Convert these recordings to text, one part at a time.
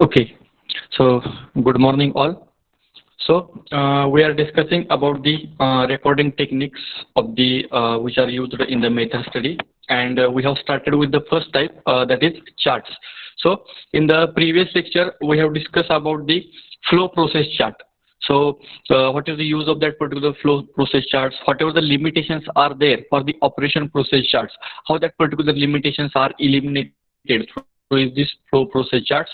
Okay, so good morning all. We are discussing about the recording techniques of the which are used in the method study, and we have started with the first type, that is charts. So in the previous lecture we have discussed about the flow process chart. What is the use of that particular flow process charts? Whatever the limitations are there for the operation process charts, how that particular limitations are eliminated through this flow process charts,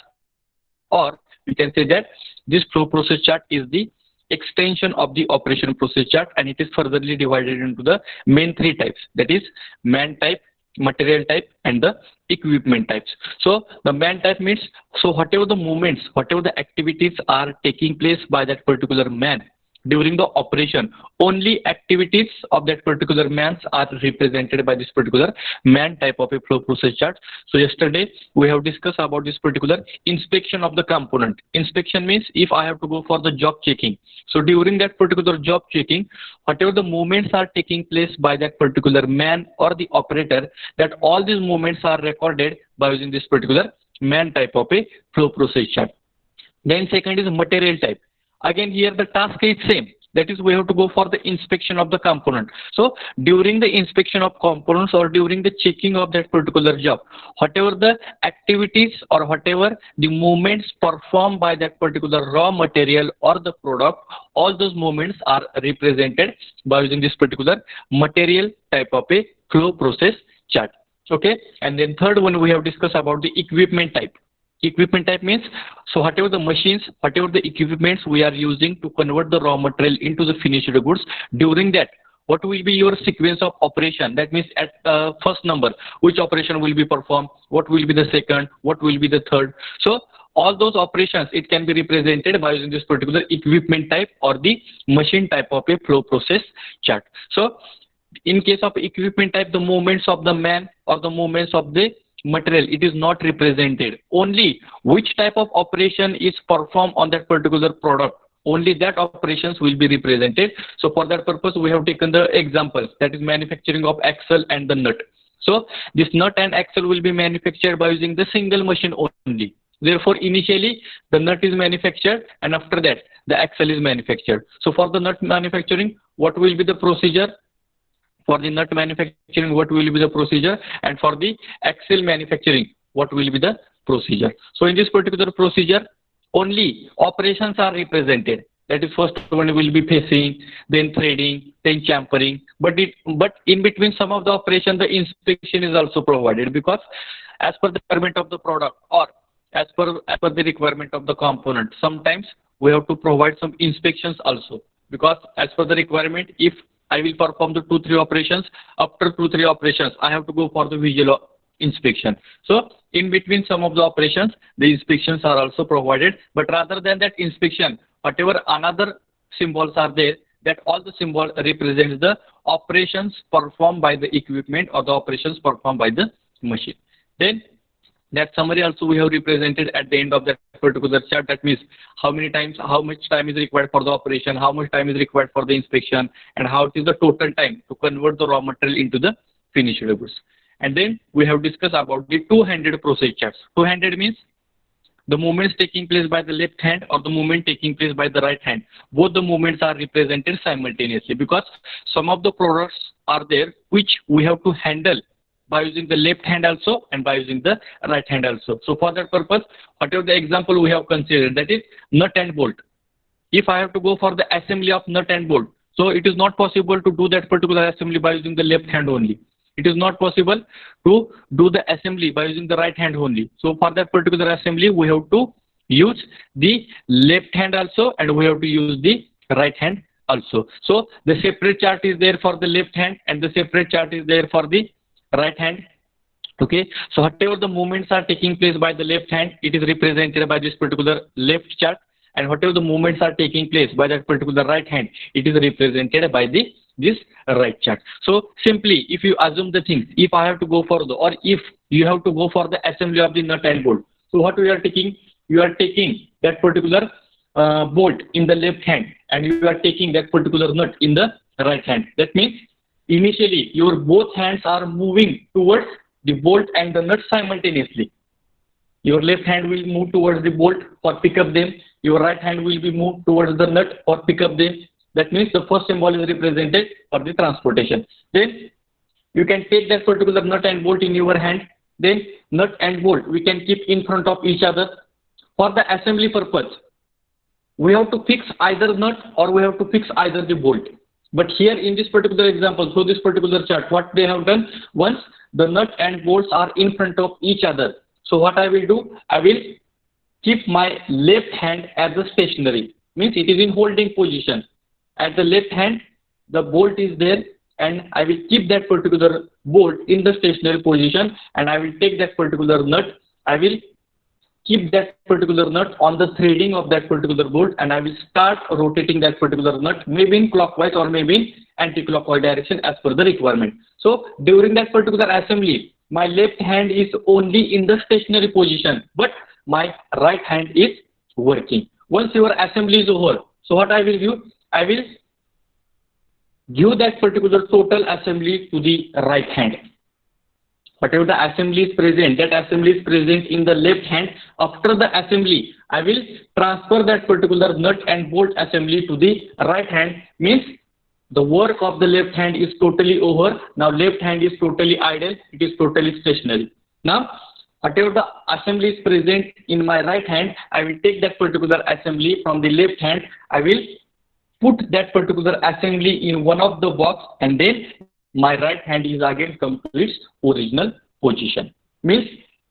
or we can say that this flow process chart is the extension of the operation process chart, and it is furtherly divided into the main three types, that is man type, material type, and the equipment types. So the man type means, so whatever the movements, whatever the activities are taking place by that particular man during the operation, only activities of that particular man are represented by this particular man type of a flow process chart. So yesterday we have discussed about this particular inspection of the component. Inspection means if I have to go for the job checking, so during that particular job checking, whatever the movements are taking place by that particular man or the operator, that all these movements are recorded by using this particular man type of a flow process chart. Then second is material type. Again here the task is same, that is we have to go for the inspection of the component. So during the inspection of components or during the checking of that particular job, whatever the activities or whatever the movements performed by that particular raw material or the product, all those movements are represented by using this particular material type of a flow process chart. Okay, and then third one we have discussed about the equipment type. Equipment type means, so whatever the machines, whatever the equipments we are using to convert the raw material into the finished goods, during that, what will be your sequence of operation? That means at first number, which operation will be performed, what will be the second, what will be the third. So all those operations, it can be represented by using this particular equipment type or the machine type of a flow process chart. So in case of equipment type, the movements of the man or the movements of the material, it is not represented. Only which type of operation is performed on that particular product, only that operations will be represented. So for that purpose we have taken the example, that is manufacturing of axle and the nut. So this nut and axle will be manufactured by using the single machine only. Therefore initially the nut is manufactured and after that the axle is manufactured. So for the nut manufacturing, what will be the procedure? For the nut manufacturing, what will be the procedure? And for the axle manufacturing, what will be the procedure? So in this particular procedure, only operations are represented. That is, first one will be facing, then threading, then champering. But in between some of the operation, the inspection is also provided, because as per the requirement of the product or as per the requirement of the component, sometimes we have to provide some inspections also, because as per the requirement, if I will perform the 2-3 operations. After 2-3 operations, I have to go for the visual inspection. So in between some of the operations, the inspections are also provided. But rather than that inspection, whatever another symbols are there, that all the symbol represents the operations performed by the equipment or the operations performed by the machine. Then that summary also we have represented at the end of that particular chart. That means how much time is required for the operation, how much time is required for the inspection, and how it is the total time to convert the raw material into the finished goods. And then we have discussed about the two-handed process charts. Two-handed means the movements taking place by the left hand or the movement taking place by the right hand. Both the movements are represented simultaneously, because some of the products are there which we have to handle by using the left hand also and by using the right hand also. So for that purpose, whatever the example we have considered, that is nut and bolt. If I have to go for the assembly of nut and bolt, so it is not possible to do that particular assembly by using the left hand only. It is not possible to do the assembly by using the right hand only. So for that particular assembly, we have to use the left hand also and we have to use the right hand also. So the separate chart is there for the left hand and the separate chart is there for the right hand. Okay, so whatever the movements are taking place by the left hand, it is represented by this particular left chart, and whatever the movements are taking place by that particular right hand, it is represented by this right chart. So simply, if you assume the things, if I have to go for the, or if you have to go for the assembly of the nut and bolt, so what we are taking, you are taking that particular bolt in the left hand and you are taking that particular nut in the right hand. That means initially your both hands are moving towards the bolt and the nut simultaneously. Your left hand will move towards the bolt or pick up them. Your right hand will be moved towards the nut or pick up them. That means the first symbol is represented for the transportation. Then you can take that particular nut and bolt in your hand. Then nut and bolt we can keep in front of each other. For the assembly purpose, we have to fix either nut or we have to fix either the bolt. But here in this particular example, so this particular chart, what they have done, once the nut and bolts are in front of each other. So what I will do, I will keep my left hand as a stationary, means it is in holding position. At the left hand, the bolt is there and I will keep that particular bolt in the stationary position and I will take that particular nut. I will keep that particular nut on the threading of that particular bolt and I will start rotating that particular nut, maybe in clockwise or maybe in anti-clockwise direction as per the requirement. So during that particular assembly, my left hand is only in the stationary position, but my right hand is working. Once your assembly is over, so what I will do, I will give that particular total assembly to the right hand. Whatever the assembly is present, that assembly is present in the left hand. After the assembly, I will transfer that particular nut and bolt assembly to the right hand, means the work of the left hand is totally over. Now left hand is totally idle, it is totally stationary. Now whatever the assembly is present in my right hand, I will take that particular assembly from the left hand. I will put that particular assembly in one of the box and then my right hand is again completes original position. Means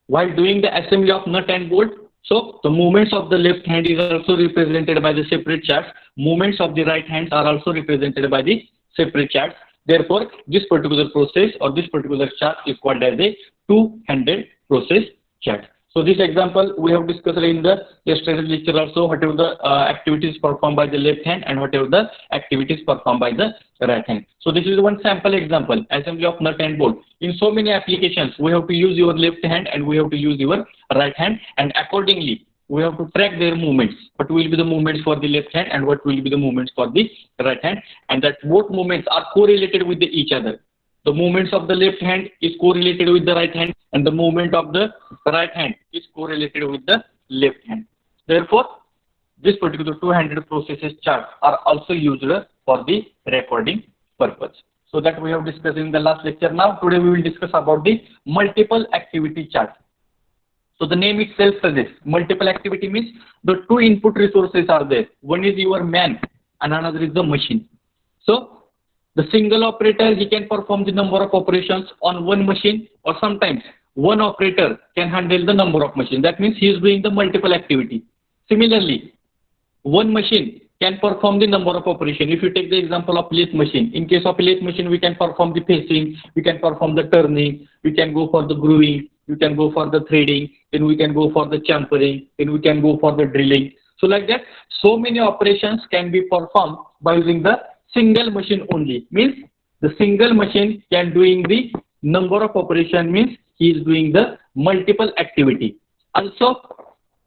while doing the assembly of nut and bolt, so the movements of the left hand is also represented by the separate charts. Movements of the right hands are also represented by the separate charts. Therefore, this particular process or this particular chart is called as a two-handed process chart. So this example we have discussed in the yesterday's lecture also, whatever the activities performed by the left hand and whatever the activities performed by the right hand. So this is one sample example, assembly of nut and bolt. In so many applications, we have to use your left hand and we have to use your right hand, and accordingly, we have to track their movements. What will be the movements for the left hand and what will be the movements for the right hand, and that both movements are correlated with each other. The movements of the left hand is correlated with the right hand and the movement of the right hand is correlated with the left hand. Therefore, this particular two-handed processes chart are also used for the recording purpose. So that we have discussed in the last lecture. Now today we will discuss about the multiple activity chart. So the name itself suggests multiple activity means the two input resources are there. One is your man and another is the machine. So the single operator, he can perform the number of operations on one machine, or sometimes one operator can handle the number of machines. That means he is doing the multiple activity. Similarly, one machine can perform the number of operations. If you take the example of lathe machine, in case of a lathe machine, we can perform the pacing, we can perform the turning, we can go for the grooving, we can go for the threading, then we can go for the champering, then we can go for the drilling. So like that, so many operations can be performed by using the single machine only. Means the single machine can doing the number of operation, means he is doing the multiple activity. Also,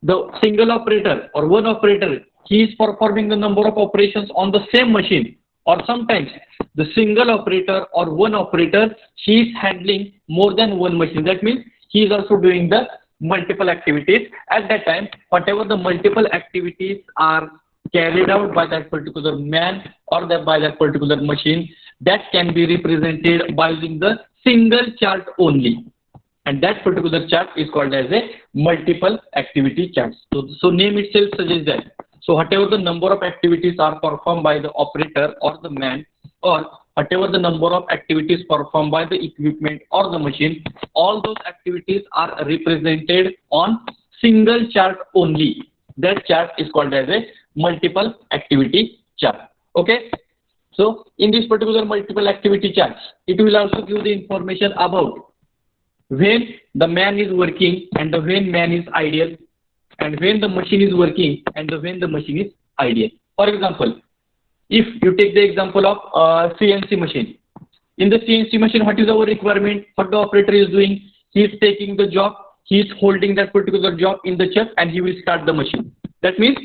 the single operator or one operator, he is performing the number of operations on the same machine, or sometimes the single operator or one operator, he is handling more than one machine. That means he is also doing the multiple activities. At that time, whatever the multiple activities are carried out by that particular man or by that particular machine, that can be represented by using the single chart only, and that particular chart is called as a multiple activity chart. So name itself suggests that. So whatever the number of activities are performed by the operator or the man, or whatever the number of activities performed by the equipment or the machine, all those activities are represented on single chart only. That chart is called as a multiple activity chart. Okay. So in this particular multiple activity charts, it will also give the information about when the man is working and when man is idle, and when the machine is working and when the machine is idle. For example, if you take the example of CNC machine. In the CNC machine, what is our requirement? What the operator is doing? He is taking the job, he is holding that particular job in the chuck and he will start the machine. That means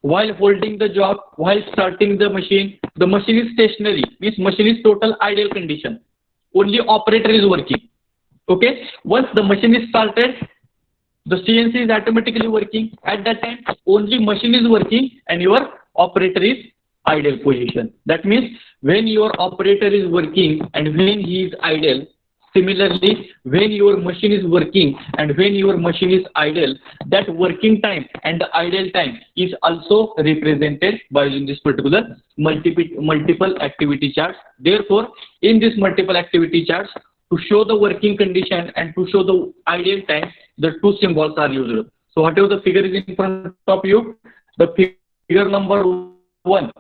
while holding the job, while starting the machine is stationary, means machine is total idle condition. Only operator is working. Okay. Once the machine is started, the CNC is automatically working. At that time, only machine is working and your operator is idle position. That means when your operator is working and when he is idle, similarly, when your machine is working and when your machine is idle, that working time and the idle time is also represented by using this particular multiple activity charts. Therefore, in this multiple activity charts, to show the working condition and to show the idle time, the two symbols are used. So whatever the figure is in front of you, the figure number 1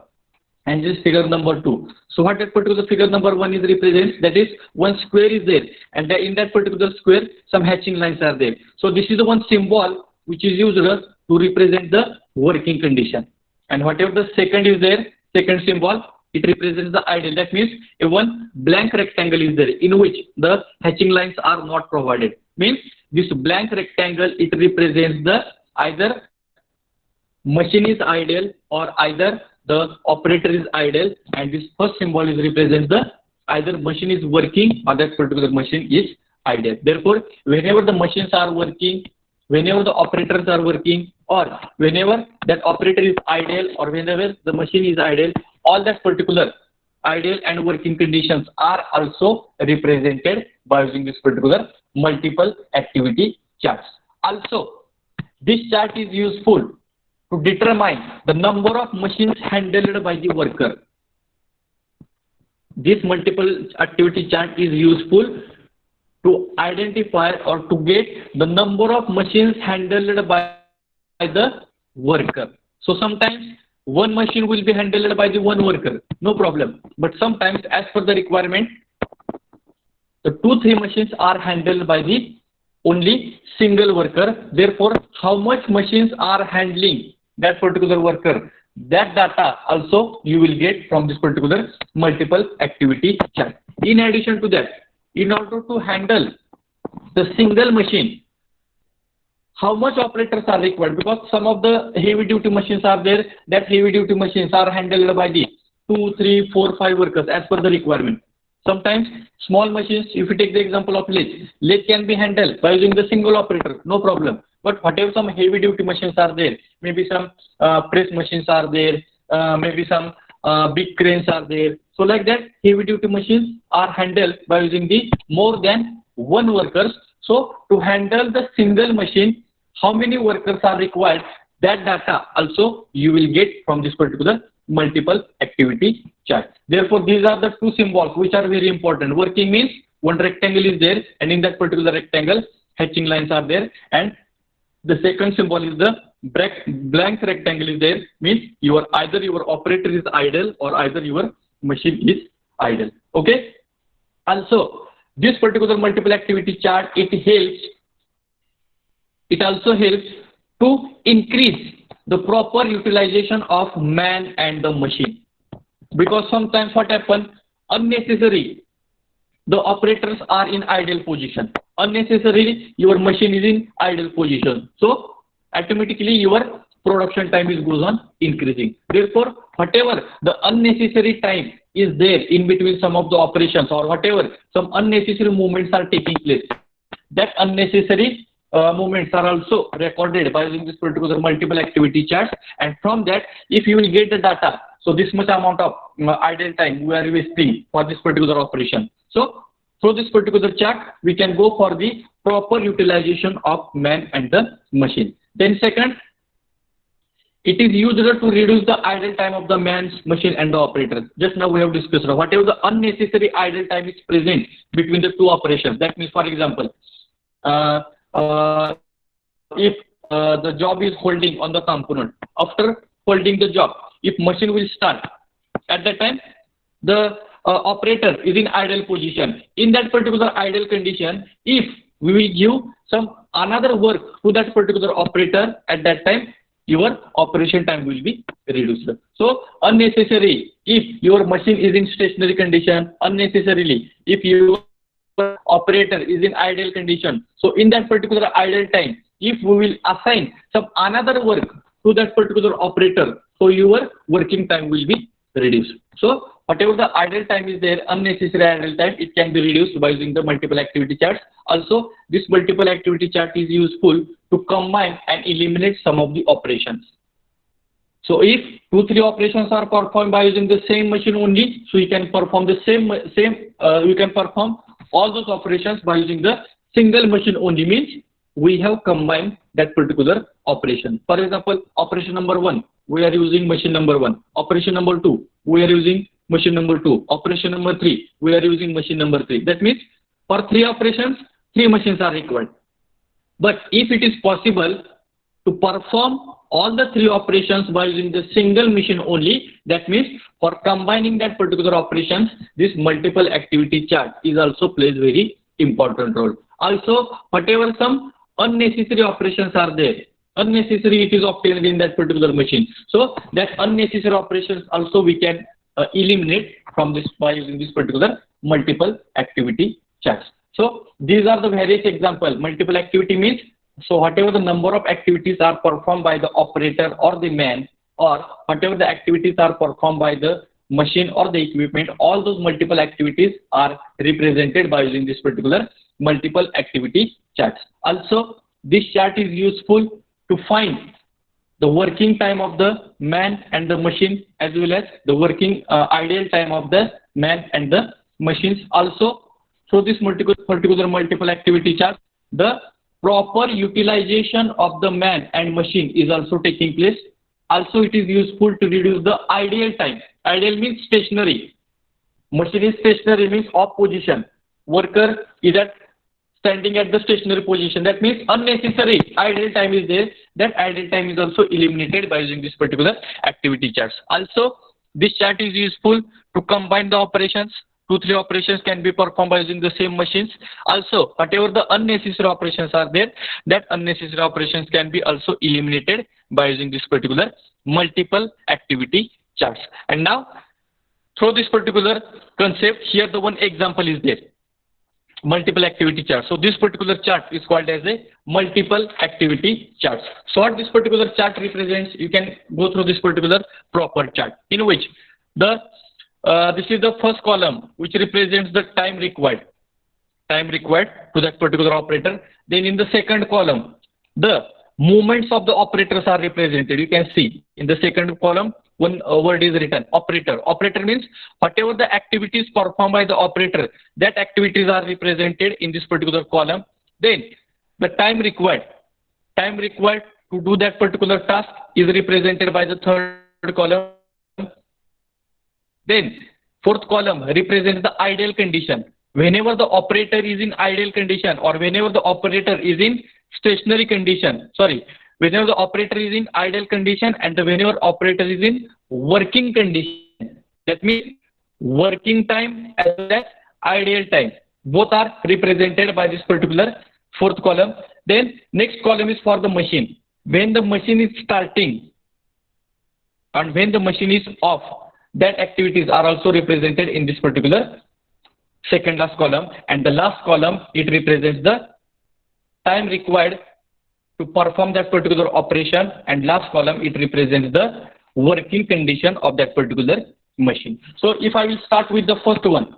and this figure number 2. So what that particular figure number 1 is represents, that is one square is there, and in that particular square some hatching lines are there. So this is the one symbol which is used to represent the working condition. And whatever the second is there, second symbol, it represents the idle. That means a one blank rectangle is there in which the hatching lines are not provided. Means this blank rectangle, it represents the either machine is idle or either the operator is idle, and this first symbol is represents the either machine is working or that particular machine is idle. Therefore, whenever the machines are working, whenever the operators are working, or whenever that operator is idle or whenever the machine is idle, all that particular idle and working conditions are also represented by using this particular multiple activity charts. Also, this chart is useful to determine the number of machines handled by the worker. This multiple activity chart is useful to identify or to get the number of machines handled by the worker. So sometimes one machine will be handled by the one worker, no problem. But sometimes as per the requirement, the 2-3 machines are handled by the only single worker. Therefore, how much machines are handling that particular worker, that data also you will get from this particular multiple activity chart. In addition to that, in order to handle the single machine, how much operators are required? Because some of the heavy duty machines are there, that heavy duty machines are handled by the 2, 3, 4, 5 workers as per the requirement. Sometimes small machines, if you take the example of lathe can be handled by using the single operator, no problem. But whatever some heavy duty machines are there, maybe some press machines are there, maybe some big cranes are there. So like that, heavy duty machines are handled by using the more than one workers. So to handle the single machine, how many workers are required, that data also you will get from this particular multiple activity chart. Therefore, these are the two symbols which are very important. Working means one rectangle is there, and in that particular rectangle, hatching lines are there, and the second symbol is the blank rectangle is there, means either your operator is idle or either your machine is idle. Okay. Also, this particular multiple activity chart, it also helps to increase the proper utilization of man and the machine. Because sometimes what happens, unnecessary, the operators are in idle position. Unnecessarily, your machine is in idle position. So, automatically your production time goes on increasing. Therefore, whatever the unnecessary time is there in between some of the operations or whatever some unnecessary movements are taking place, that unnecessary movements are also recorded by using this particular multiple activity charts, and from that, if you will get the data, so this much amount of idle time we are wasting for this particular operation. So through this particular chart, we can go for the proper utilization of man and the machine. Then second, it is used to reduce the idle time of the man's machine and the operator. Just now we have discussed whatever the unnecessary idle time is present between the two operations. That means, for example, if the job is holding on the component, after holding the job, if machine will start, at that time the operator is in idle position. In that particular idle condition, if we will give some another work to that particular operator, at that time your operation time will be reduced. So unnecessary, if your machine is in stationary condition, unnecessarily if your operator is in idle condition, so in that particular idle time, if we will assign some another work to that particular operator, so your working time will be reduced. So whatever the idle time is there, unnecessary idle time, it can be reduced by using the multiple activity charts. Also, this multiple activity chart is useful to combine and eliminate some of the operations. So if 2-3 operations are performed by using the same machine only, so you can perform the you can perform all those operations by using the single machine only, means we have combined that particular operation. For example, operation number 1, we are using machine number 1. Operation number 2, we are using machine number 2. Operation number 3, we are using machine number 3. That means for 3 operations, 3 machines are required. But if it is possible to perform all the 3 operations by using the single machine only, that means for combining that particular operations, this multiple activity chart is also plays very important role. Also, whatever some unnecessary operations are there, unnecessary it is obtained in that particular machine. So that unnecessary operations also we can eliminate from this by using this particular multiple activity charts. So these are the various examples. Multiple activity means, so whatever the number of activities are performed by the operator or the man, or whatever the activities are performed by the machine or the equipment, all those multiple activities are represented by using this particular multiple activity charts. Also, this chart is useful to find the working time of the man and the machine, as well as the working ideal time of the man and the machines. Also, through this particular multiple activity chart, the proper utilization of the man and machine is also taking place. Also, it is useful to reduce the ideal time. Ideal means stationary. Machine is stationary, means off position. Worker is standing at the stationary position. That means unnecessary idle time is there. That idle time is also eliminated by using this particular activity charts. Also, this chart is useful to combine the operations. 2-3 operations can be performed by using the same machines. Also, whatever the unnecessary operations are there, that unnecessary operations can be also eliminated by using this particular multiple activity charts. And now, through this particular concept, here the one example is there. Multiple activity chart. So this particular chart is called as a multiple activity chart. So what this particular chart represents, you can go through this particular proper chart, in which this is the first column, which represents the time required to that particular operator. Then in the second column, the movements of the operators are represented. You can see in the second column, one word is written, operator. Operator means whatever the activities performed by the operator, that activities are represented in this particular column. Then the time required to do that particular task is represented by the third column. Then fourth column represents the ideal condition. Whenever the operator is in ideal condition, or whenever the operator is in stationary condition, whenever the operator is in ideal condition and whenever operator is in working condition, that means working time as well as ideal time, both are represented by this particular fourth column. Then next column is for the machine. When the machine is starting and when the machine is off, that activities are also represented in this particular second last column. And the last column, it represents the time required to perform that particular operation, and last column, it represents the working condition of that particular machine. So if I will start with the first one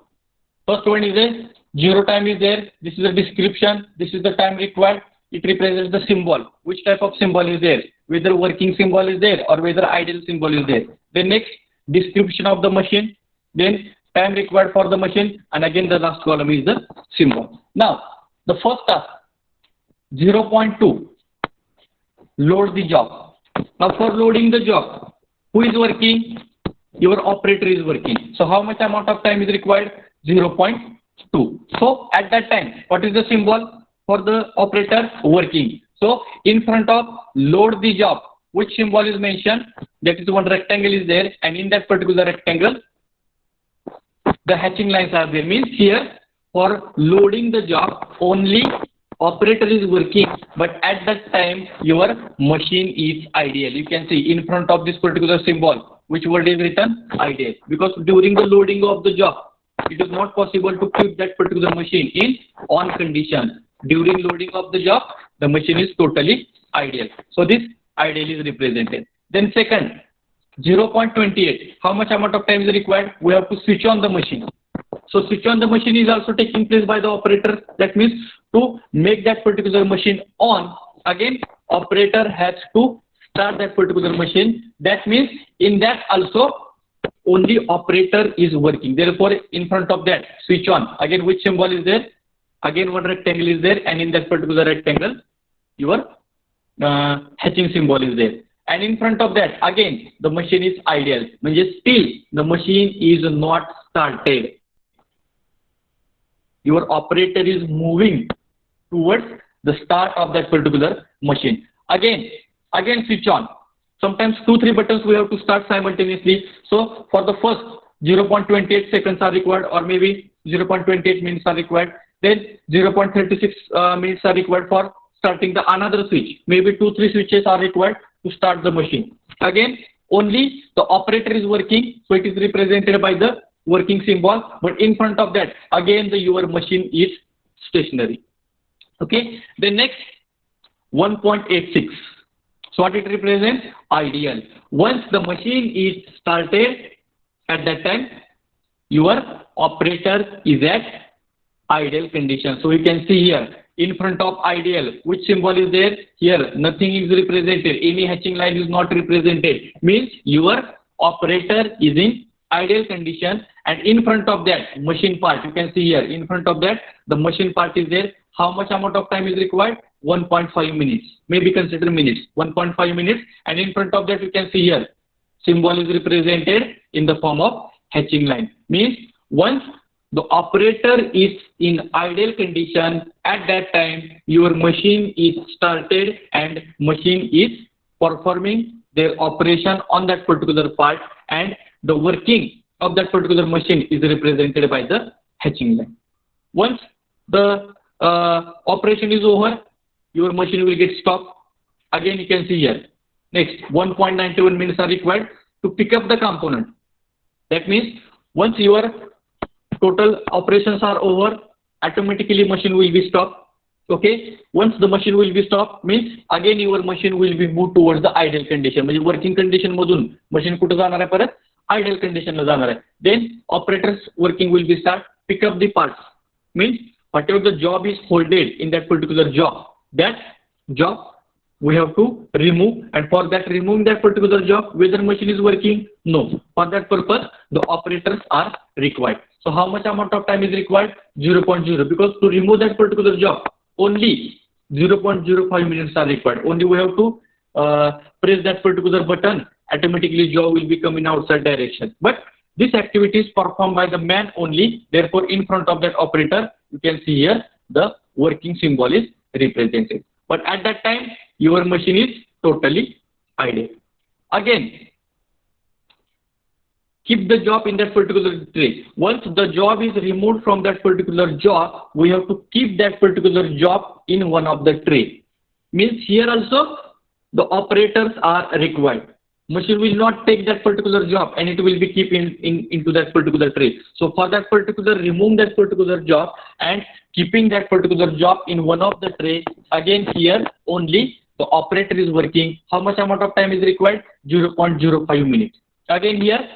is a 0 time is there. This is a description. This is the time required. It represents the symbol. Which type of symbol is there? Whether working symbol is there or whether idle symbol is there. The next, description of the machine. Then time required for the machine, and again the last column is the symbol. Now the first task, 0.2, load the job. Now for loading the job, who is working? Your operator is working. So how much amount of time is required? 0.2. So at that time, what is the symbol for the operator? Working. So in front of load the job, which symbol is mentioned? That is one rectangle is there, and in that particular rectangle, the hatching lines are there. Means here for loading the job, only operator is working, but at that time your machine is ideal. You can see in front of this particular symbol, which word is written? Ideal. Because during the loading of the job, it is not possible to keep that particular machine in on condition. During loading of the job, the machine is totally ideal. So this ideal is represented. Then second, 0.28. How much amount of time is required? We have to switch on the machine. So switch on the machine is also taking place by the operator. That means to make that particular machine on, again operator has to start that particular machine. That means in that also only operator is working. Therefore, in front of that switch on, again which symbol is there? Again one rectangle is there, and in that particular rectangle your hatching symbol is there. And in front of that again the machine is idle. Means still the machine is not started. Your operator is moving towards the start of that particular machine. Again switch on. Sometimes 2-3 buttons we have to start simultaneously. So for the first 0.28 seconds are required, or maybe 0.28 minutes are required. Then 0.36 minutes are required for starting the another switch. Maybe 2-3 switches are required to start the machine. Again, only the operator is working, so it is represented by the working symbol. But in front of that, again your machine is stationary. Okay. The next 1.86. So what it represents? Ideal. Once the machine is started, at that time your operator is at ideal condition. So you can see here in front of ideal, which symbol is there? Here nothing is represented. Any hatching line is not represented. Means your operator is in ideal condition, and in front of that machine part, you can see here in front of that the machine part is there. How much amount of time is required? 1.5 minutes. Maybe consider minutes. 1.5 minutes, and in front of that you can see here symbol is represented in the form of hatching line. Means once the operator is in ideal condition, at that time your machine is started and machine is performing their operation on that particular part, and the working of that particular machine is represented by the hatching line. Once the operation is over, your machine will get stopped. Again you can see here next 1.91 minutes are required to pick up the component. That means once your total operations are over, automatically machine will be stopped. Okay. Once the machine will be stopped, means again your machine will be moved towards the ideal condition. म्हणजे working condition मधून machine कुठे जाणार आहे? परत ideal condition ला जाणार आहे. Then operators working will be start, pick up the parts. Means whatever the job is holded in that particular job, that job we have to remove, and for that removing that particular job, whether machine is working? No. For that purpose the operators are required. So how much amount of time is required? 0.0, because to remove that particular job only 0.05 minutes are required. Only we have to press that particular button, automatically job will be coming outside direction. But this activity is performed by the man only. Therefore in front of that operator you can see here the working symbol is represented. But at that time your machine is totally idle. Again, keep the job in that particular tray. Once the job is removed from that particular job, we have to keep that particular job in one of the tray. Means here also the operators are required. Machine will not take that particular job and it will be keep into that particular tray. So for that particular, remove that particular job and keeping that particular job in one of the tray. Again here only the operator is working. How much amount of time is required? 0.05 minutes. Again here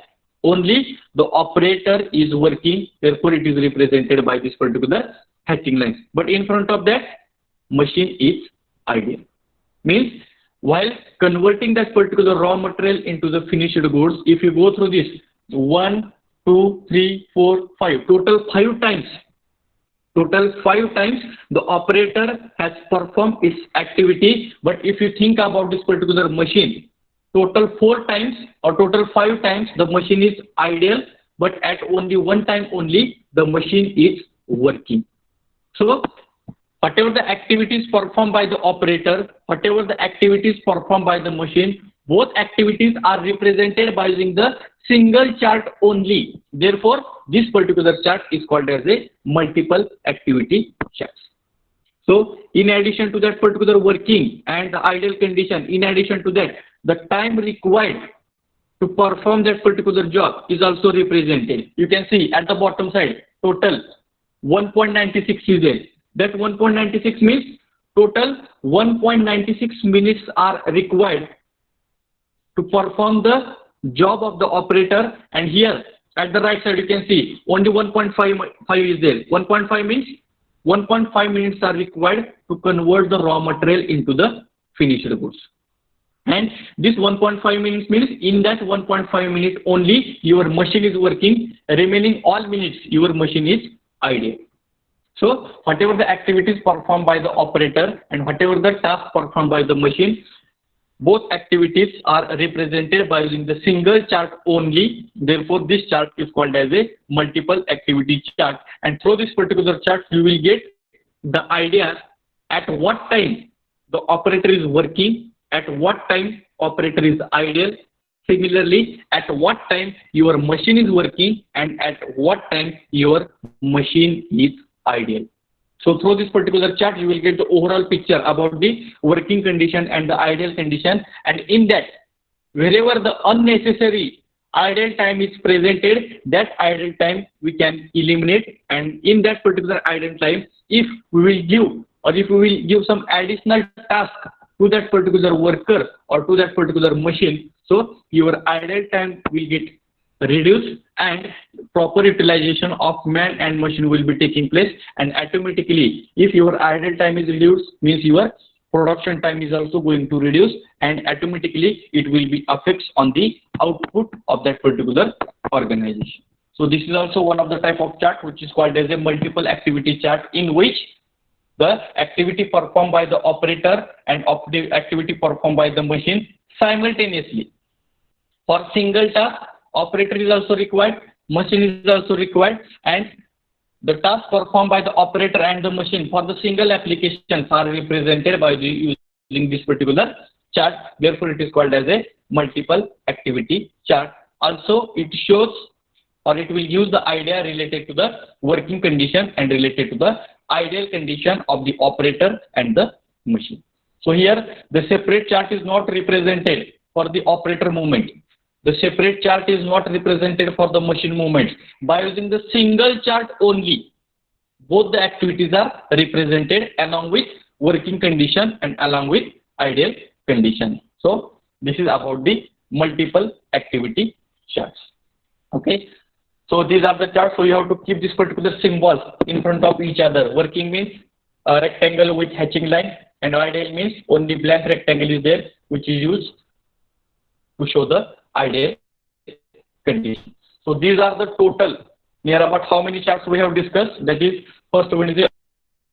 only the operator is working, therefore it is represented by this particular hatching line. But in front of that machine is idle. Means while converting that particular raw material into the finished goods, if you go through this 1, 2, 3, 4, 5, total 5 times, the operator has performed its activity. But if you think about this particular machine, total 4 times or total 5 times the machine is idle, but at only one time only the machine is working. So whatever the activities performed by the operator, whatever the activities performed by the machine, both activities are represented by using the single chart only. Therefore this particular chart is called as a multiple activity chart. So in addition to that particular working and the idle condition, in addition to that, the time required to perform that particular job is also represented. You can see at the bottom side, total 1.96 is there. That 1.96 means total 1.96 minutes are required to perform the job of the operator, and here at the right side you can see only 1.5 is there. 1.5 means 1.5 minutes are required to convert the raw material into the finished goods. And this 1.5 minutes means in that 1.5 minutes only your machine is working, remaining all minutes your machine is idle. So whatever the activities performed by the operator and whatever the task performed by the machine, both activities are represented by using the single chart only. Therefore, this chart is called as a multiple activity chart. And through this particular chart, you will get the idea at what time the operator is working, at what time operator is idle. Similarly, at what time your machine is working and at what time your machine is idle. So through this particular chart, you will get the overall picture about the working condition and the idle condition. And in that, wherever the unnecessary idle time is presented, that idle time we can eliminate. And in that particular idle time, if we will give or if we will give some additional task to that particular worker or to that particular machine, so your idle time will get reduced and proper utilization of man and machine will be taking place. And automatically, if your idle time is reduced, means your production time is also going to reduce, and automatically it will be effects on the output of that particular organization. So this is also one of the type of chart which is called as a multiple activity chart, in which the activity performed by the operator and the activity performed by the machine simultaneously. For single task, operator is also required, machine is also required, and the task performed by the operator and the machine for the single applications are represented by using this particular chart. Therefore, it is called as a multiple activity chart. Also, it shows or it will use the idea related to the working condition and related to the ideal condition of the operator and the machine. So here the separate chart is not represented for the operator movement. The separate chart is not represented for the machine movements. By using the single chart only, both the activities are represented along with working condition and along with ideal condition. So this is about the multiple activity charts. Okay. So these are the charts. So you have to keep this particular symbols in front of each other. Working means a rectangle with hatching line, and ideal means only blank rectangle is there, which is used to show the ideal condition. So these are the total near about how many charts we have discussed. That is, first one is the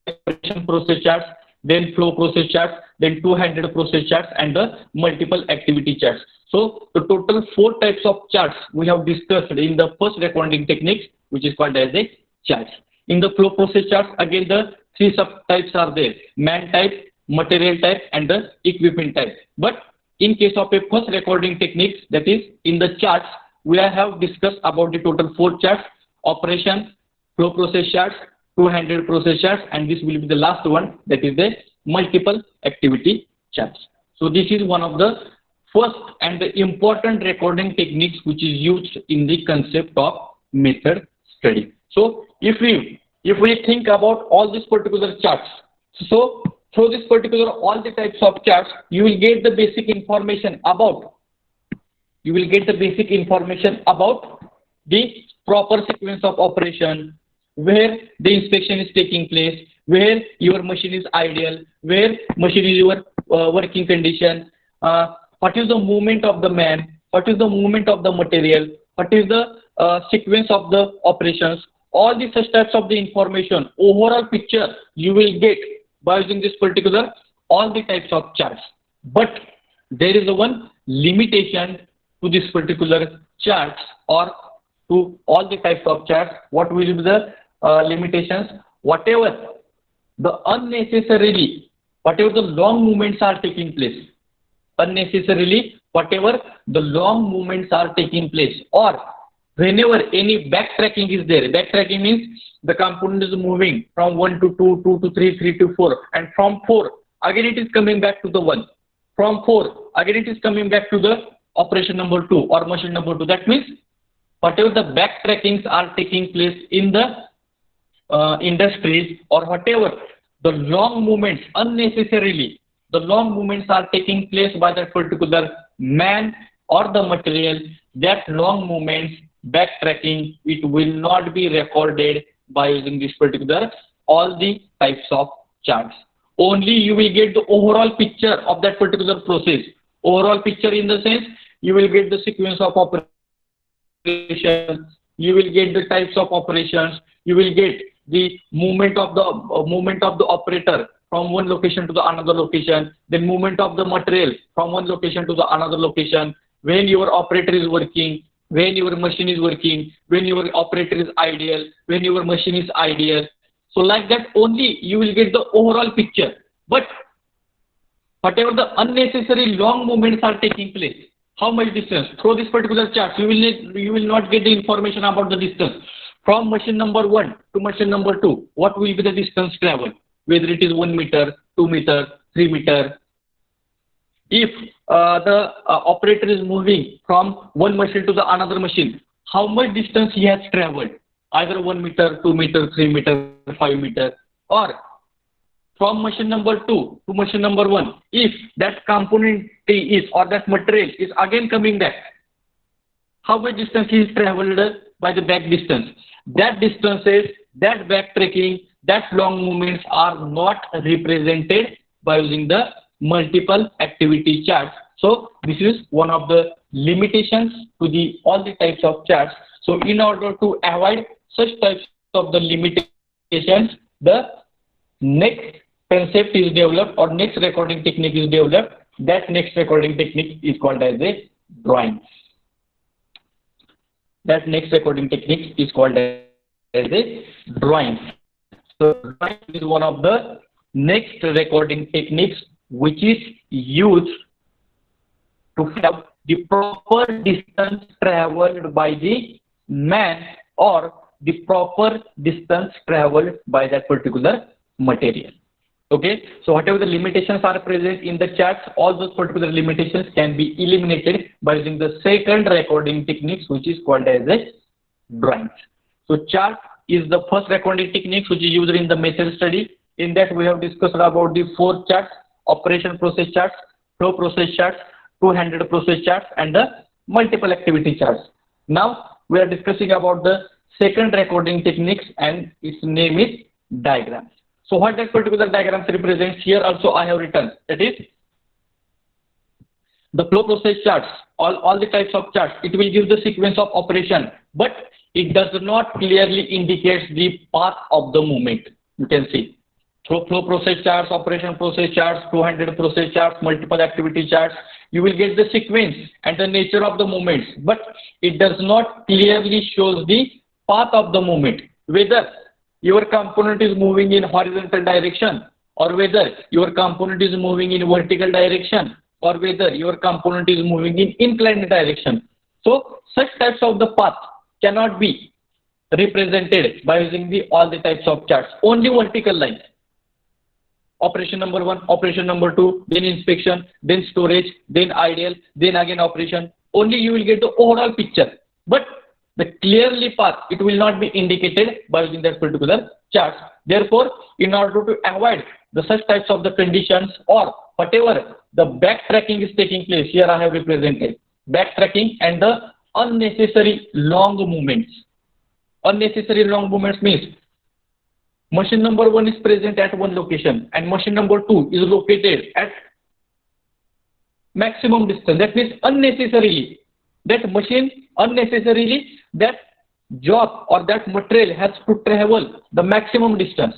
operation process charts, then flow process charts, then two-handed process charts, and the multiple activity charts. So the total 4 types of charts we have discussed in the first recording techniques, which is called as a charts. In the flow process charts, again the 3 subtypes are there: man type, material type, and the equipment type. But in case of a first recording techniques, that is in the charts, we have discussed about the total 4 charts: operation, flow process charts, two-handed process charts, and this will be the last one, that is the multiple activity charts. So this is one of the first and the important recording techniques which is used in the concept of method study. So if we think about all these particular charts, so through this particular all the types of charts, you will get the basic information about the proper sequence of operation, where the inspection is taking place, where your machine is ideal, where machine is your working condition, what is the movement of the man, what is the movement of the material, what is the sequence of the operations. All these such types of the information, overall picture you will get by using this particular all the types of charts. But there is one limitation to this particular charts or to all the types of charts. What will be the limitations? Whatever the long movements are taking place, or whenever any backtracking is there. Backtracking means the component is moving from 1 to 2, 2 to 3, 3 to 4, and from 4 again it is coming back to the 1. From 4 again it is coming back to the operation number 2 or machine number 2. That means whatever the backtrackings are taking place in the industries, or whatever the long movements unnecessarily, the long movements are taking place by that particular man or the material, that long movements, backtracking, it will not be recorded by using this particular all the types of charts. Only you will get the overall picture of that particular process. Overall picture in the sense you will get the sequence of operations, you will get the types of operations, you will get the movement of the operator from one location to the another location, then movement of the material from one location to the another location, when your operator is working, when your machine is working, when your operator is ideal, when your machine is ideal. So like that only you will get the overall picture. But whatever the unnecessary long movements are taking place, how much distance through this particular chart, you will not get the information about the distance from machine number 1 to machine number 2. What will be the distance traveled, whether it is 1 meter, 2 meter, 3 meter. If the operator is moving from one machine to the another machine, how much distance he has traveled, either 1 meter, 2 meter, 3 meter, 5 meter, or from machine number 2 to machine number 1, if that component is or that material is again coming back, how much distance he is traveled by the back distance. That distances, that backtracking, that long movements are not represented by using the multiple activity charts. So this is one of the limitations to the all the types of charts. So in order to avoid such types of the limitations, the next concept is developed or next recording technique is developed. That next recording technique is called as a drawing. That next recording technique is called as a drawing. So drawing is one of the next recording techniques which is used to have the proper distance traveled by the man or the proper distance traveled by that particular material. Okay, so whatever the limitations are present in the charts, all those particular limitations can be eliminated by using the second recording techniques which is called as a drawings. So chart is the first recording technique which is used in the method study. In that we have discussed about the 4 charts: operation process charts, flow process charts, two-handed process charts, and the multiple activity charts. Now we are discussing about the second recording techniques, and its name is diagrams. So what that particular diagrams represents, here also I have written, that is the flow process charts, all the types of charts. It will give the sequence of operation, but it does not clearly indicate the path of the movement. You can see through flow process charts, operation process charts, two-handed process charts, multiple activity charts, you will get the sequence and the nature of the movements, but it does not clearly shows the path of the movement, whether your component is moving in horizontal direction, or whether your component is moving in vertical direction, or whether your component is moving in inclined direction. So such types of the path cannot be represented by using all the types of charts. Only vertical lines. Operation number 1, operation number 2, then inspection, then storage, then ideal, then again operation. Only you will get the overall picture. But the clearly path, it will not be indicated by using that particular chart. Therefore, in order to avoid the such types of the conditions or whatever the backtracking is taking place, here I have represented backtracking and the unnecessary long movements. Unnecessary long movements means machine number 1 is present at one location and machine number 2 is located at maximum distance. That means unnecessarily that machine, unnecessarily that job or that material has to travel the maximum distance.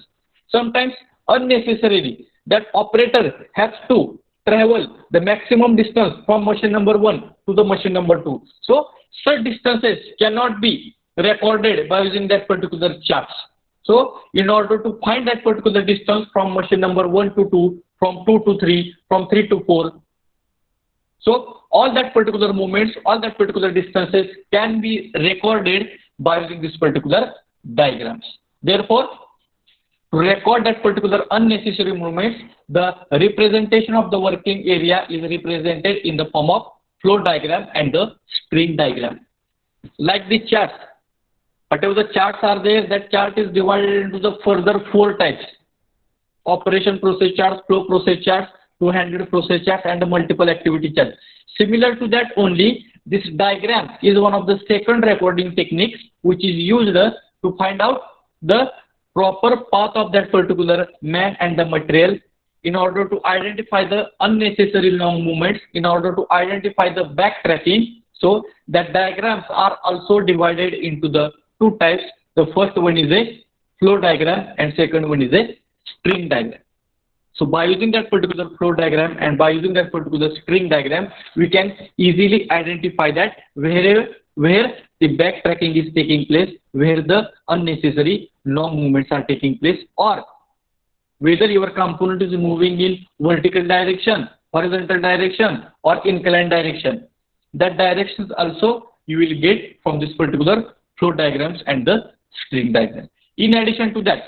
Sometimes unnecessarily that operator has to travel the maximum distance from machine number 1 to the machine number 2. So such distances cannot be recorded by using that particular charts. So in order to find that particular distance from machine number 1 to 2, from 2 to 3, from 3 to 4, so all that particular movements, all that particular distances can be recorded by using this particular diagrams. Therefore, to record that particular unnecessary movements, the representation of the working area is represented in the form of flow diagram and the string diagram. Like the charts, whatever the charts are there, that chart is divided into the further 4 types: operation process charts, flow process charts, 200 process charts and multiple activity charts. Similar to that only, this diagram is one of the second recording techniques which is used to find out the proper path of that particular man and the material, in order to identify the unnecessary long movements, in order to identify the backtracking. So that diagrams are also divided into the two types. The first one is a flow diagram and second one is a string diagram. So by using that particular flow diagram and by using that particular string diagram, we can easily identify that where the backtracking is taking place, where the unnecessary long movements are taking place, or whether your component is moving in vertical direction, horizontal direction, or inclined direction. That directions also you will get from this particular flow diagrams and the string diagram. In addition to that,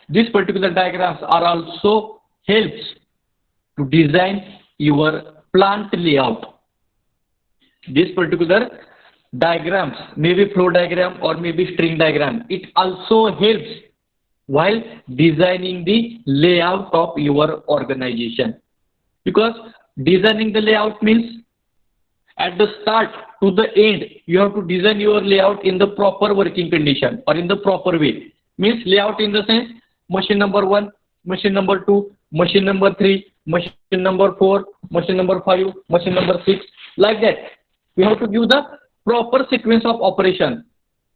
these particular diagrams are also helps to design your plant layout. This particular diagrams, maybe flow diagram or maybe string diagram, it also helps while designing the layout of your organization. Because designing the layout means at the start to the end, you have to design your layout in the proper working condition or in the proper way. Means layout in the sense machine number 1, machine number 2, machine number 3, machine number 4, machine number 5, machine number 6, like that. We have to give the proper sequence of operation.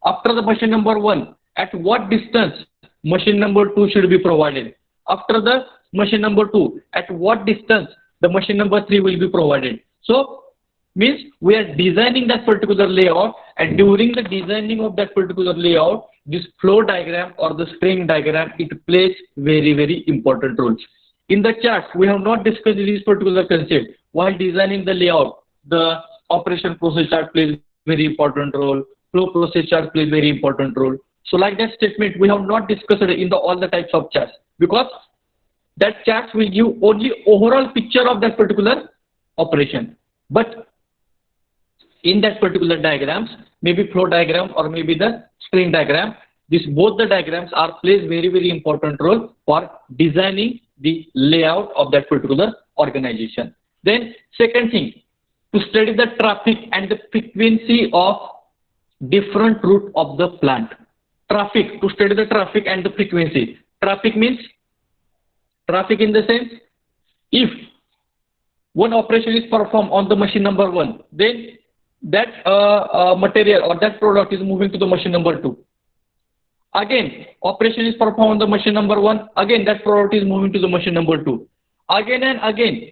After the machine number 1, at what distance machine number 2 should be provided. After the machine number 2, at what distance the machine number 3 will be provided. So means we are designing that particular layout, and during the designing of that particular layout, this flow diagram or the string diagram, it plays very, very important roles. In the charts, we have not discussed this particular concept. While designing the layout, the operation process chart plays very important role, flow process chart plays very important role. So like that statement, we have not discussed it in all the types of charts, because that charts will give only overall picture of that particular operation. But in that particular diagrams, maybe flow diagram or maybe the string diagram, both the diagrams are plays very, very important role for designing the layout of that particular organization. Then second thing, to study the traffic and the frequency of different route of the plant. Traffic, to study the traffic and the frequency. Traffic means, traffic in the sense, if one operation is performed on the machine number 1, then that material or that product is moving to the machine number 2. Again, operation is performed on the machine number 1. Again, that product is moving to the machine number 2. Again and again,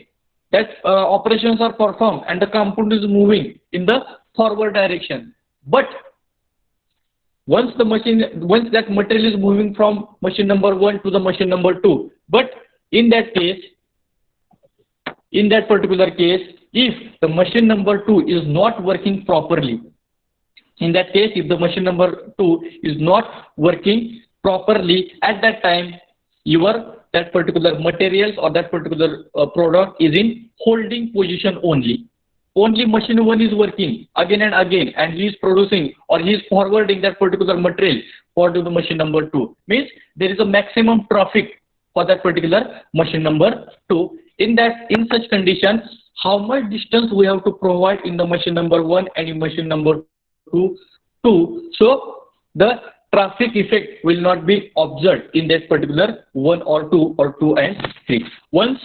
that operations are performed and the component is moving in the forward direction. But once that material is moving from machine number 1 to the machine number 2, but in that particular case, if the machine number 2 is not working properly, in that case, if the machine number 2 is not working properly, at that time, that particular materials or that particular product is in holding position only. Only machine 1 is working again and again, and he is producing or he is forwarding that particular material for the machine number 2. Means there is a maximum traffic for that particular machine number 2. In such condition, how much distance we have to provide in the machine number 1 and in machine number 2, so the traffic effect will not be observed in that particular 1 or 2 or 2 and 3. Once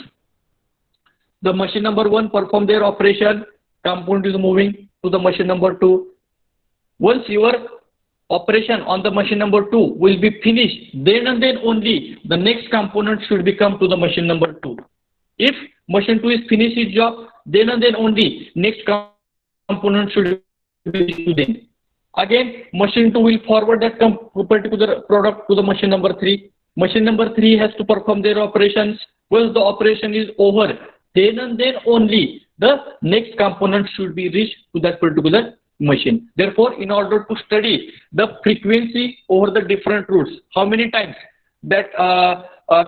the machine number 1 perform their operation, component is moving to the machine number 2. Once your operation on the machine number 2 will be finished, then and then only the next component should be come to the machine number 2. If machine 2 is finished its job, then and then only next component should be student. Again, machine 2 will forward that particular product to the machine number 3. Machine number 3 has to perform their operations. Once the operation is over, then and then only the next component should be reached to that particular machine. Therefore, in order to study the frequency over the different routes, how many times that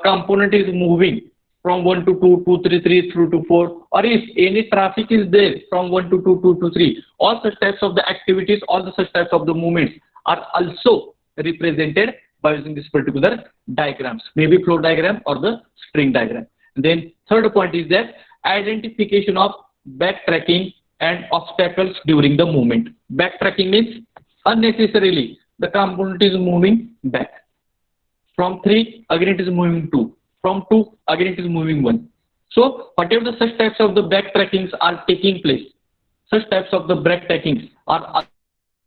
component is moving from 1 to 2, 2, 3, 3 through to 4, or if any traffic is there from 1 to 2, 2 to 3, all such types of the activities, all the such types of the movements are also represented by using this particular diagrams, maybe flow diagram or the string diagram. And then third point is that identification of backtracking and obstacles during the movement. Backtracking means unnecessarily the component is moving back. From 3 again it is moving 2. From 2 again it is moving 1. So whatever the such types of the backtrackings are taking place, such types of the backtrackings are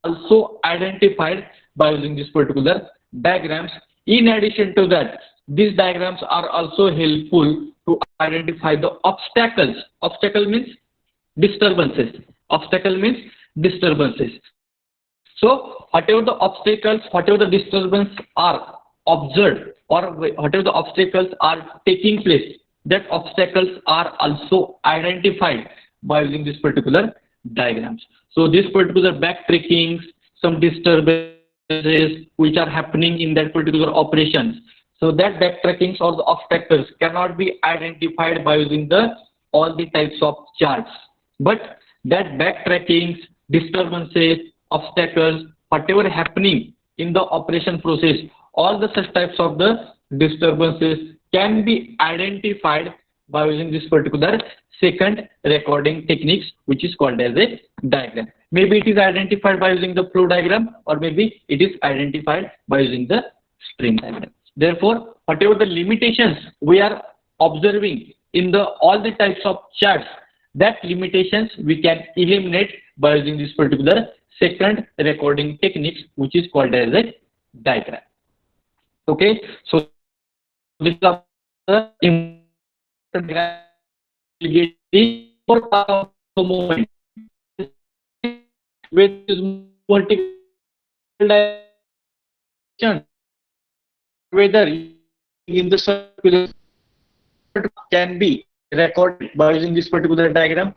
also identified by using this particular diagrams. In addition to that, these diagrams are also helpful to identify the obstacles. Obstacle means disturbances. Obstacle means disturbances. So whatever the obstacles, whatever the disturbances are observed, or whatever the obstacles are taking place, that obstacles are also identified by using this particular diagrams. So this particular backtrackings, some disturbances which are happening in that particular operations. So that backtrackings or the obstacles cannot be identified by using the all the types of charts. But that backtrackings, disturbances, obstacles, whatever happening in the operation process, all the such types of the disturbances can be identified by using this particular second recording techniques, which is called as a diagram. Maybe it is identified by using the flow diagram, or maybe it is identified by using the string diagram. Therefore, whatever the limitations we are observing in the all the types of charts, that limitations we can eliminate by using this particular second recording techniques, which is called as a diagram. Okay, so this is the important part of the movement, which is multiple direction, whether in the circular can be recorded by using this particular diagram.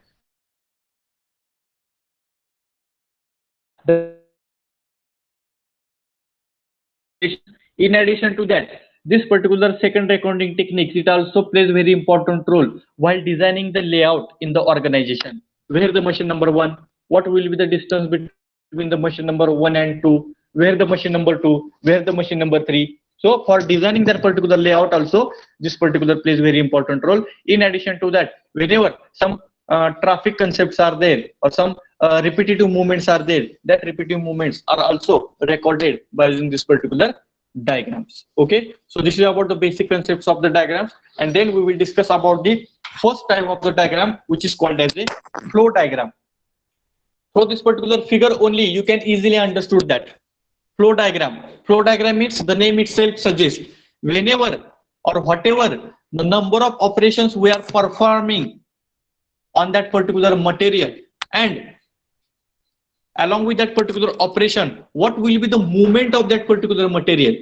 In addition to that, this particular second recording techniques, it also plays very important role while designing the layout in the organization. Where the machine number 1, what will be the distance between the machine number 1 and 2, where the machine number 2, where the machine number 3. So for designing that particular layout also, this particular plays very important role. In addition to that, whenever some traffic concepts are there, or some repetitive movements are there, that repetitive movements are also recorded by using this particular diagrams. Okay, so this is about the basic concepts of the diagrams, and then we will discuss about the first type of the diagram, which is called as a flow diagram. So this particular figure only you can easily understood that flow diagram. Flow diagram means the name itself suggests whenever or whatever the number of operations we are performing on that particular material, and along with that particular operation, what will be the movement of that particular material?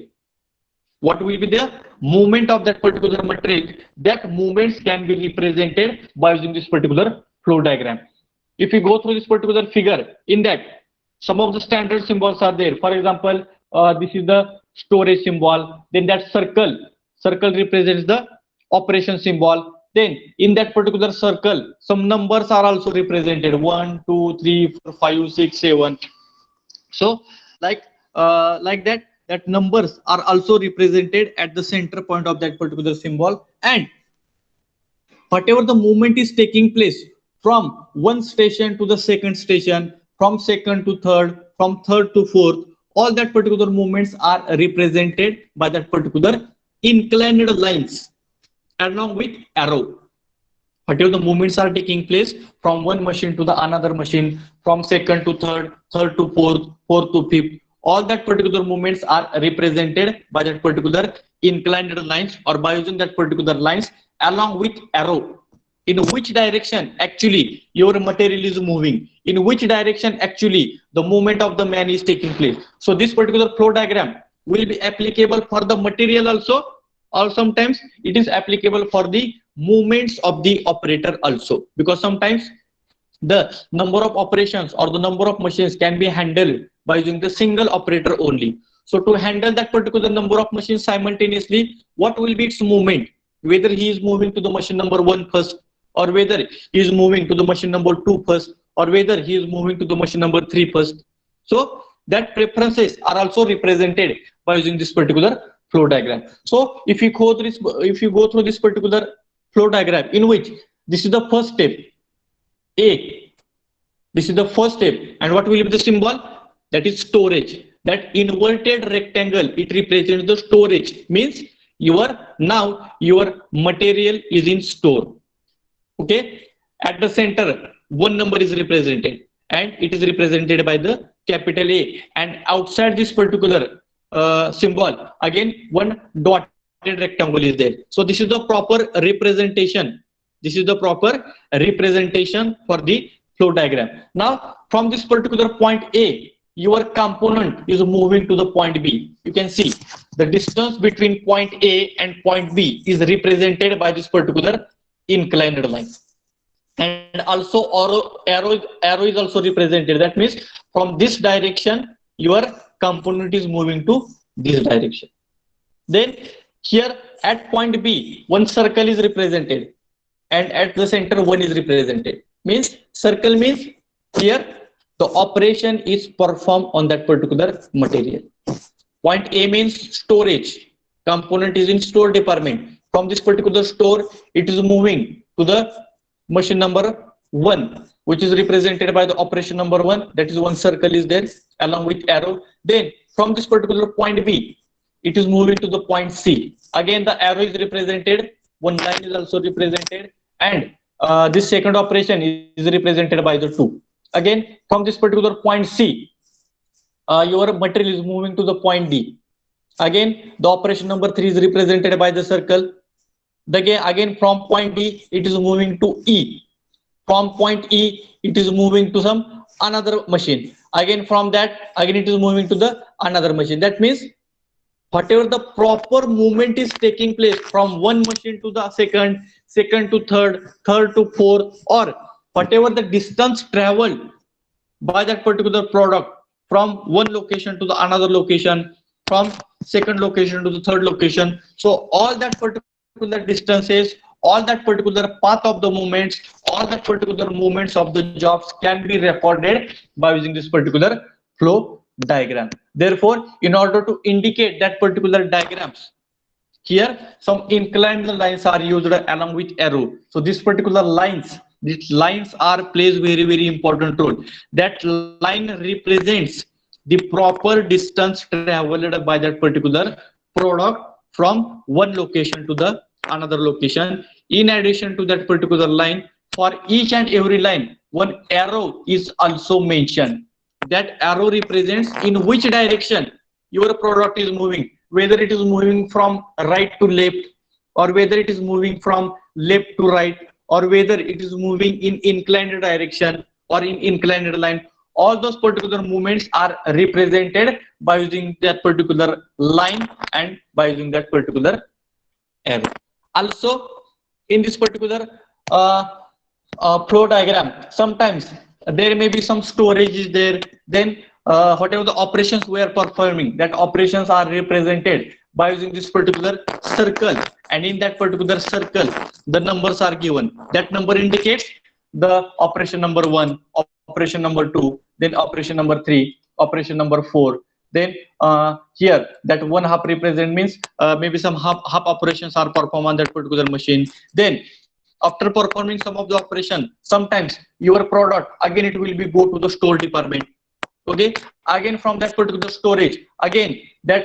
What will be the movement of that particular material? That movements can be represented by using this particular flow diagram. If you go through this particular figure, in that some of the standard symbols are there. For example, this is the storage symbol. Then that circle represents the operation symbol. Then in that particular circle, some numbers are also represented: 1, 2, 3, 4, 5, 6, 7. So like that numbers are also represented at the center point of that particular symbol, and whatever the movement is taking place from one station to the second station, from second to third, from third to fourth, all that particular movements are represented by that particular inclined lines along with arrow. Whatever the movements are taking place from one machine to the another machine, from second to third, third to fourth, fourth to fifth, all that particular movements are represented by that particular inclined lines, or by using that particular lines along with arrow. In which direction actually your material is moving, in which direction actually the movement of the man is taking place. So this particular flow diagram will be applicable for the material also, or sometimes it is applicable for the movements of the operator also, because sometimes the number of operations or the number of machines can be handled by using the single operator only. So to handle that particular number of machines simultaneously, what will be its movement? Whether he is moving to the machine number 1 first, or whether he is moving to the machine number 2 first, or whether he is moving to the machine number 3 first. So that preferences are also represented by using this particular flow diagram. So if you go through this particular flow diagram, in which this is the first step A, this is the first step, and what will be the symbol? That is storage. That inverted rectangle, it represents the storage, means now your material is in store. Okay, at the center one number is represented, and it is represented by the capital A, and outside this particular symbol, again one dotted rectangle is there. So this is the proper representation. This is the proper representation for the flow diagram. Now from this particular point A, your component is moving to the point B. You can see the distance between point A and point B is represented by this particular inclined line, and also arrow is also represented. That means from this direction your component is moving to this direction. Then here at point B, one circle is represented, and at the center one is represented. Means circle means here the operation is performed on that particular material. Point A means storage. Component is in store department. From this particular store, it is moving to the machine number 1, which is represented by the operation number 1. That is one circle is there along with arrow. Then from this particular point B, it is moving to the point C. Again, the arrow is represented. One line is also represented, and this second operation is represented by the 2. Again, from this particular point C, your material is moving to the point D. Again, the operation number 3 is represented by the circle. Again from point D, it is moving to E. From point E, it is moving to some another machine. Again from that, again it is moving to the another machine. That means whatever the proper movement is taking place from one machine to the second, second to third, third to fourth, or whatever the distance traveled by that particular product from one location to the another location, from second location to the third location. So all that particular distances, all that particular path of the movements, all that particular movements of the jobs can be recorded by using this particular flow diagram. Therefore, in order to indicate that particular diagrams, here some inclined lines are used along with arrow. So this particular lines, these lines are plays very important role. That line represents the proper distance traveled by that particular product from one location to the another location. In addition to that particular line, for each and every line, one arrow is also mentioned. That arrow represents in which direction your product is moving, whether it is moving from right to left, or whether it is moving from left to right, or whether it is moving in inclined direction or in inclined line. All those particular movements are represented by using that particular line and by using that particular arrow. Also, in this particular flow diagram, sometimes there may be some storage is there. Then whatever the operations we are performing, that operations are represented by using this particular circle, and in that particular circle the numbers are given. That number indicates the operation number 1, operation number 2, then operation number 3, operation number 4. Then here that one half represent means maybe some half operations are performed on that particular machine. Then after performing some of the operation, sometimes your product again it will be go to the store department. Okay, again from that particular storage, again that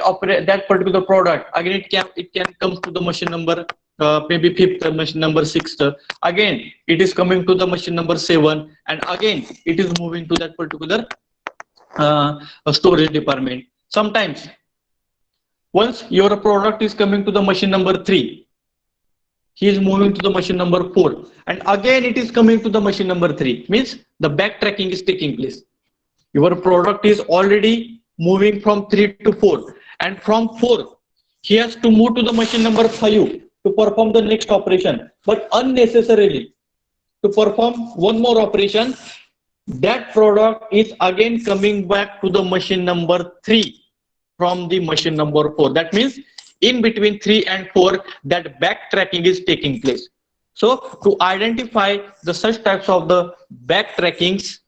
particular product again it can come to the machine number maybe 5th, machine number 6th. Again it is coming to the machine number 7, and again it is moving to that particular storage department. Sometimes once your product is coming to the machine number 3, he is moving to the machine number 4, and again it is coming to the machine number 3. Means the backtracking is taking place. Your product is already moving from 3 to 4, and from 4 he has to move to the machine number 5 to perform the next operation, but unnecessarily to perform one more operation, that product is again coming back to the machine number 3 from the machine number 4. That means in between 3 and 4 that backtracking is taking place. So to identify the such types of the backtrackings,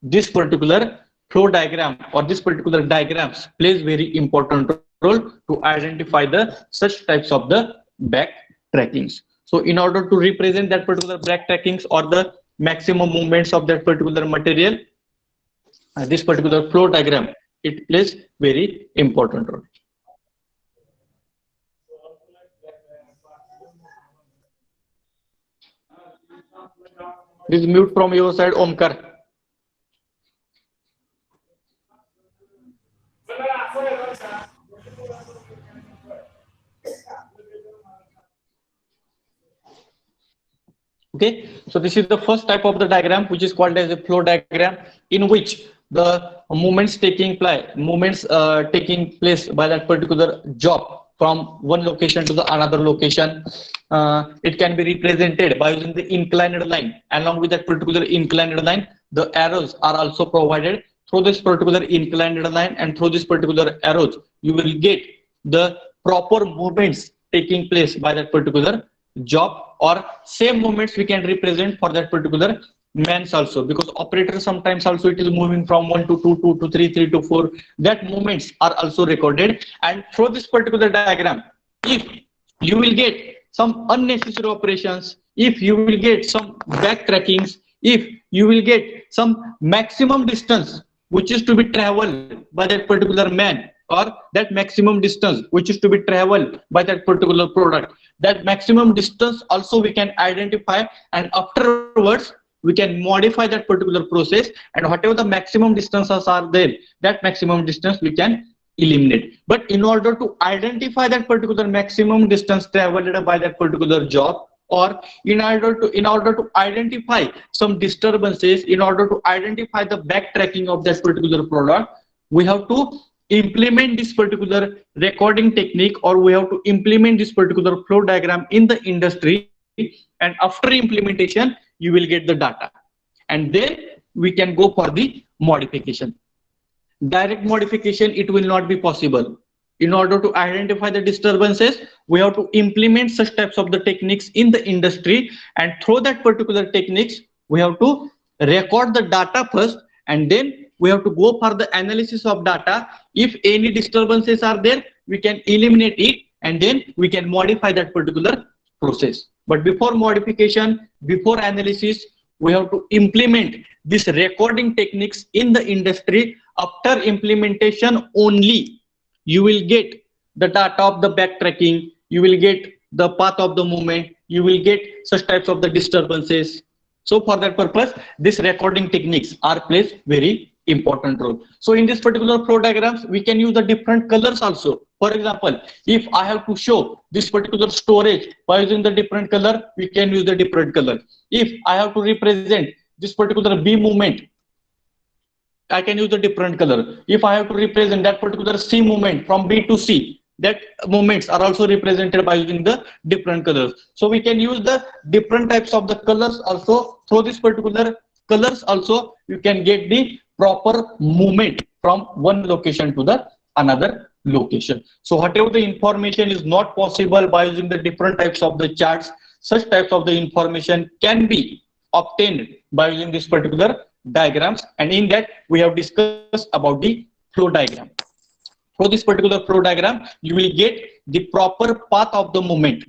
this particular flow diagram or this particular diagrams plays very important role to identify the such types of the back trackings. So in order to represent that particular back trackings or the maximum movements of that particular material, this particular flow diagram, it plays very important role. Please mute from your side, Omkar. Okay, so this is the first type of the diagram, which is called as a flow diagram, in which the movements taking place by that particular job from one location to the another location. It can be represented by using the inclined line. Along with that particular inclined line, the arrows are also provided. Through this particular inclined line and through this particular arrows, you will get the proper movements taking place by that particular job, or same movements we can represent for that particular mans also, because operator sometimes also it is moving from 1 to 2, 2 to 3, 3 to 4. That movements are also recorded, and through this particular diagram, if you will get some unnecessary operations, if you will get some backtrackings, if you will get some maximum distance which is to be traveled by that particular man, or that maximum distance which is to be traveled by that particular product, that maximum distance also we can identify, and afterwards we can modify that particular process, and whatever the maximum distances are there, that maximum distance we can eliminate. But in order to identify that particular maximum distance traveled by that particular job, or in order to identify some disturbances, in order to identify the backtracking of that particular product, we have to implement this particular recording technique, or we have to implement this particular flow diagram in the industry, and after implementation you will get the data, and then we can go for the modification. Direct modification, it will not be possible. In order to identify the disturbances, we have to implement such types of the techniques in the industry, and through that particular techniques we have to record the data first, and then we have to go for the analysis of data. If any disturbances are there, we can eliminate it, and then we can modify that particular process. But before modification, before analysis, we have to implement this recording techniques in the industry. After implementation only, you will get the data of the backtracking, you will get the path of the movement, you will get such types of the disturbances. So for that purpose, this recording techniques are plays very important role. So in this particular flow diagrams, we can use the different colors also. For example, if I have to show this particular storage by using the different color, we can use the different color. If I have to represent this particular B movement, I can use the different color. If I have to represent that particular C movement from B to C, that movements are also represented by using the different colors. So we can use the different types of the colors also. Through this particular colors also, you can get the proper movement from one location to the another location. So whatever the information is not possible by using the different types of the charts, such types of the information can be obtained by using this particular diagrams, and in that we have discussed about the flow diagram. For this particular flow diagram, you will get the proper path of the movement,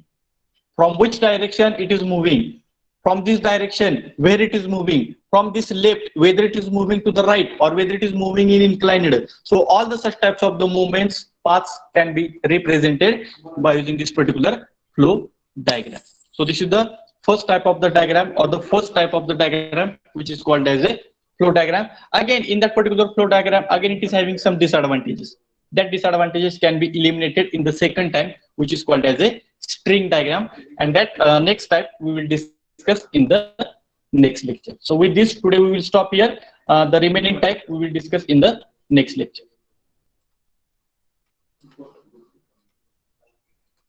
from which direction it is moving, from this direction where it is moving, from this left whether it is moving to the right or whether it is moving in inclined. So all the such types of the movements paths can be represented by using this particular flow diagram. So this is the first type of the diagram, or the first type of the diagram, which is called as a flow diagram. Again, in that particular flow diagram, again it is having some disadvantages. That disadvantages can be eliminated in the second time, which is called as a string diagram, and that next type we will discuss in the next lecture. So with this, today we will stop here. The remaining type we will discuss in the next lecture.